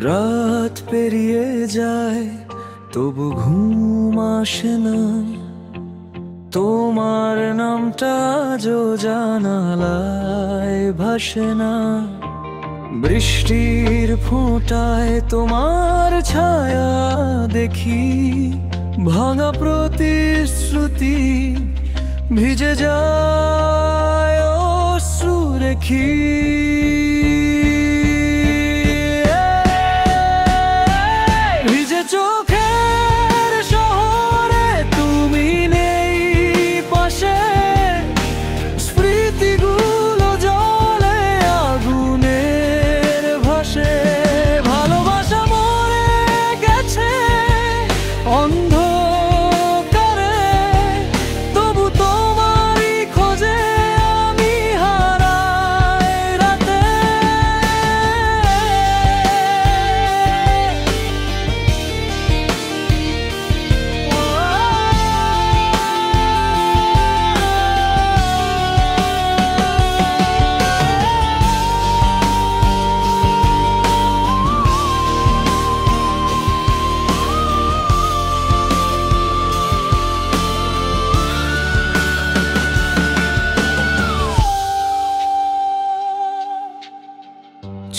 রাত পেরিয়ে যায় তবু ঘুম আসে না, তোমার নামটা আজও জানালায় ভাসে না। বৃষ্টির ফোঁটায় তোমার ছায়া দেখি, ভাঙা প্রতিশ্রুতি ভিজে যায় অশ্রু রেখি। ভিজে চোখের শহরে তুমি নেই পাশে, স্মৃতিগুলো জলে আগুনের ভাসে। ভালোবাসা মরে গেছে অন্ধকারে, তবু তোমারই খোঁজে আমি হারাই রাতে।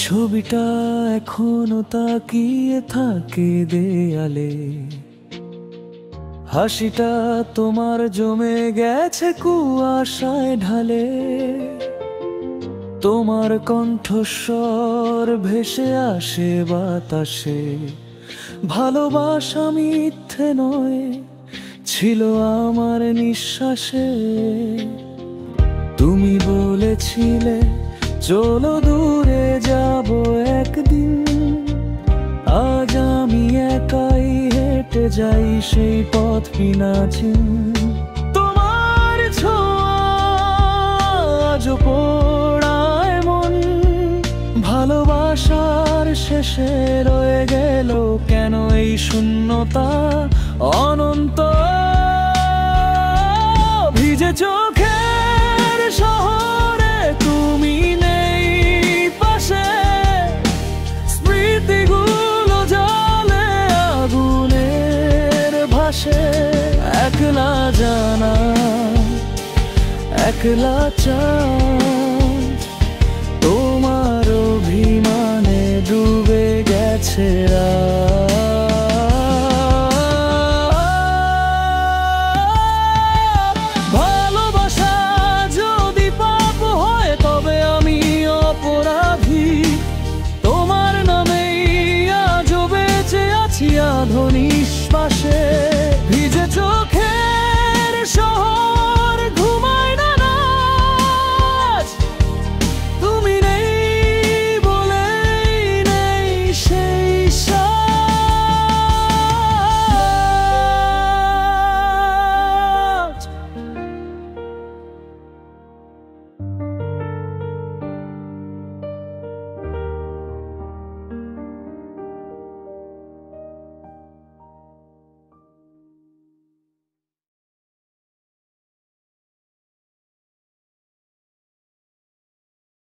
ছবিটা এখনো তাকিয়ে থাকে দেয়ালে, হাসিটা তোমার জমে গেছে কুয়াশায় ঢালে। তোমার কণ্ঠস্বর ভেসে আসে বাতাসে, ভালোবাসা মিথ্যে নয় ছিল আমার নিঃশ্বাসে। তুমি বলেছিলে চলো দূরে যাব একদিন, আজ আমি একাই হেঁটে যাই সেই পথ বিনাচিন। তোমার ছোঁয়া আজও পোড়ায় মন, ভালোবাসার শেষে রয়ে গেল কেন এই শূন্যতা অনন্ত। ভিজে চোখের শহরে তুমি নেই পাশে, স্মৃতিগুলো জলে আগুনের ভাসে। একলা জানা একলা চাঁদ, তোমার অভিমানে ডুবে গেছে রাত। ভালোবাসা যদি পাপ হয় তবে আমি অপরাধী, তোমার নামেই আজও বেঁচে আছি আধো নিঃশ্বাসে।